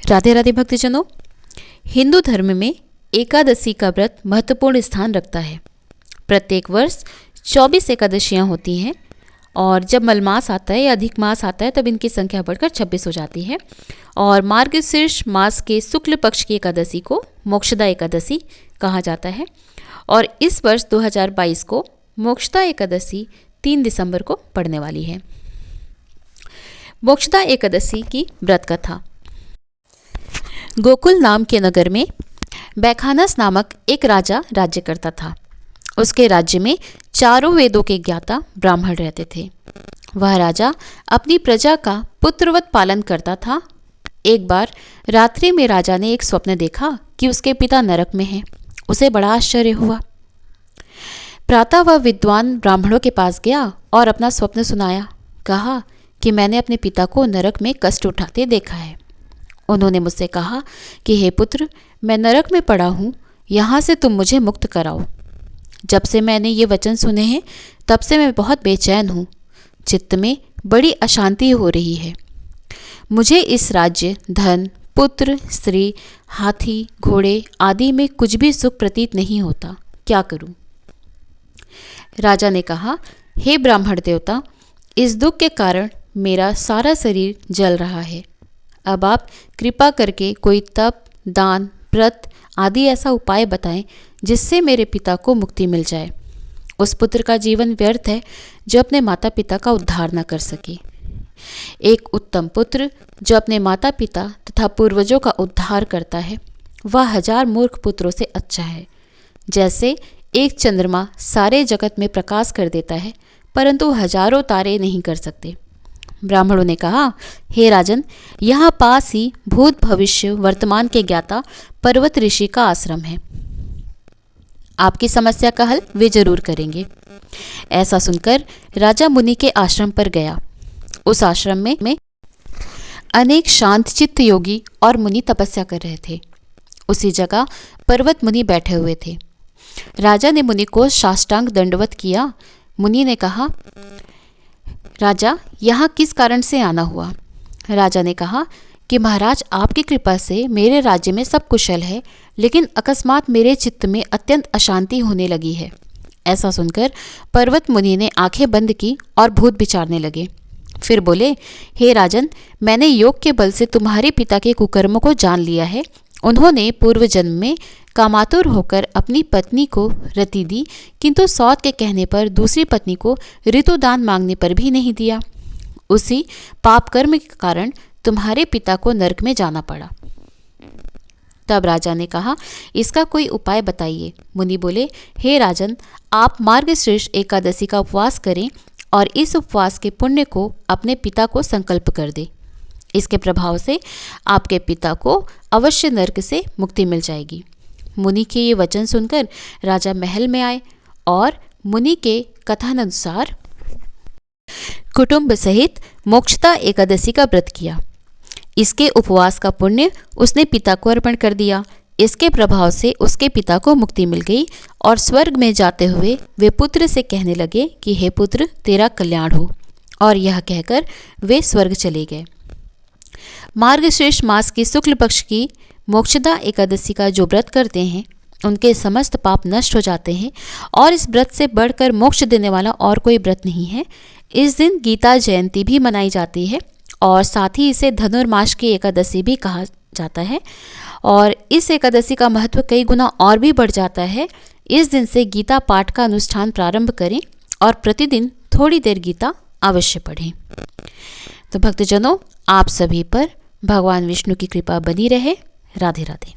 राधे राधे भक्तजनों, हिंदू धर्म में एकादशी का व्रत महत्वपूर्ण स्थान रखता है। प्रत्येक वर्ष 24 एकादशियाँ होती हैं और जब मलमास आता है या अधिक मास आता है तब इनकी संख्या बढ़कर 26 हो जाती है। और मार्गशीर्ष मास के शुक्ल पक्ष की एकादशी को मोक्षदा एकादशी कहा जाता है और इस वर्ष 2022 को मोक्षदा एकादशी 3 दिसंबर को पड़ने वाली है। मोक्षदा एकादशी की व्रत कथा। गोकुल नाम के नगर में बैखानस नामक एक राजा राज्य करता था। उसके राज्य में चारों वेदों के ज्ञाता ब्राह्मण रहते थे। वह राजा अपनी प्रजा का पुत्रवत पालन करता था। एक बार रात्रि में राजा ने एक स्वप्न देखा कि उसके पिता नरक में हैं। उसे बड़ा आश्चर्य हुआ। प्रातः वह विद्वान ब्राह्मणों के पास गया और अपना स्वप्न सुनाया। कहा कि मैंने अपने पिता को नरक में कष्ट उठाते देखा है। उन्होंने मुझसे कहा कि हे पुत्र, मैं नरक में पड़ा हूँ, यहाँ से तुम मुझे मुक्त कराओ। जब से मैंने ये वचन सुने हैं तब से मैं बहुत बेचैन हूँ। चित्त में बड़ी अशांति हो रही है। मुझे इस राज्य, धन, पुत्र, स्त्री, हाथी, घोड़े आदि में कुछ भी सुख प्रतीत नहीं होता। क्या करूँ? राजा ने कहा, हे ब्राह्मण देवता, इस दुख के कारण मेरा सारा शरीर जल रहा है। अब आप कृपा करके कोई तप, दान, व्रत आदि ऐसा उपाय बताएं जिससे मेरे पिता को मुक्ति मिल जाए। उस पुत्र का जीवन व्यर्थ है जो अपने माता पिता का उद्धार न कर सके। एक उत्तम पुत्र जो अपने माता पिता तथा पूर्वजों का उद्धार करता है वह 1000 मूर्ख पुत्रों से अच्छा है। जैसे एक चंद्रमा सारे जगत में प्रकाश कर देता है परंतु हजारों तारे नहीं कर सकते। ब्राह्मणों ने कहा, हे राजन, यहाँ पास ही भूत भविष्य वर्तमान के ज्ञाता पर्वत ऋषि का आश्रम है। आपकी समस्या का हल वे जरूर करेंगे। ऐसा सुनकर राजा मुनि के आश्रम पर गया। उस आश्रम में अनेक शांतचित्त योगी और मुनि तपस्या कर रहे थे। उसी जगह पर्वत मुनि बैठे हुए थे। राजा ने मुनि को साष्टांग दंडवत किया। मुनि ने कहा, राजा, यहाँ किस कारण से आना हुआ? राजा ने कहा कि महाराज, आपकी कृपा से मेरे राज्य में सब कुशल है, लेकिन अकस्मात मेरे चित्त में अत्यंत अशांति होने लगी है। ऐसा सुनकर पर्वत मुनि ने आंखें बंद की और भूत विचारने लगे। फिर बोले, हे राजन, मैंने योग के बल से तुम्हारे पिता के कुकर्मों को जान लिया है। उन्होंने पूर्व जन्म में कामातुर होकर अपनी पत्नी को रति दी, किंतु सौत के कहने पर दूसरी पत्नी को ऋतुदान मांगने पर भी नहीं दिया। उसी पाप कर्म के कारण तुम्हारे पिता को नरक में जाना पड़ा। तब राजा ने कहा, इसका कोई उपाय बताइए। मुनि बोले, हे राजन, आप मार्गशीर्ष एकादशी का उपवास करें और इस उपवास के पुण्य को अपने पिता को संकल्प कर दे। इसके प्रभाव से आपके पिता को अवश्य नरक से मुक्ति मिल जाएगी। मुनि के ये वचन सुनकर राजा महल में आए और मुनि के कथनानुसार कुटुंब सहित मोक्षदा एकादशी का व्रत किया। इसके उपवास का पुण्य उसने पिता को अर्पण कर दिया। इसके प्रभाव से उसके पिता को मुक्ति मिल गई और स्वर्ग में जाते हुए वे पुत्र से कहने लगे कि हे पुत्र, तेरा कल्याण हो। और यह कहकर वे स्वर्ग चले गए। मार्गशीर्ष मास की शुक्ल पक्ष की मोक्षदा एकादशी का जो व्रत करते हैं उनके समस्त पाप नष्ट हो जाते हैं और इस व्रत से बढ़कर मोक्ष देने वाला और कोई व्रत नहीं है। इस दिन गीता जयंती भी मनाई जाती है और साथ ही इसे धनुर्मास की एकादशी भी कहा जाता है और इस एकादशी का महत्व कई गुना और भी बढ़ जाता है। इस दिन से गीता पाठ का अनुष्ठान प्रारंभ करें और प्रतिदिन थोड़ी देर गीता अवश्य पढ़ें। तो भक्तजनों, आप सभी पर भगवान विष्णु की कृपा बनी रहे। राधे राधे।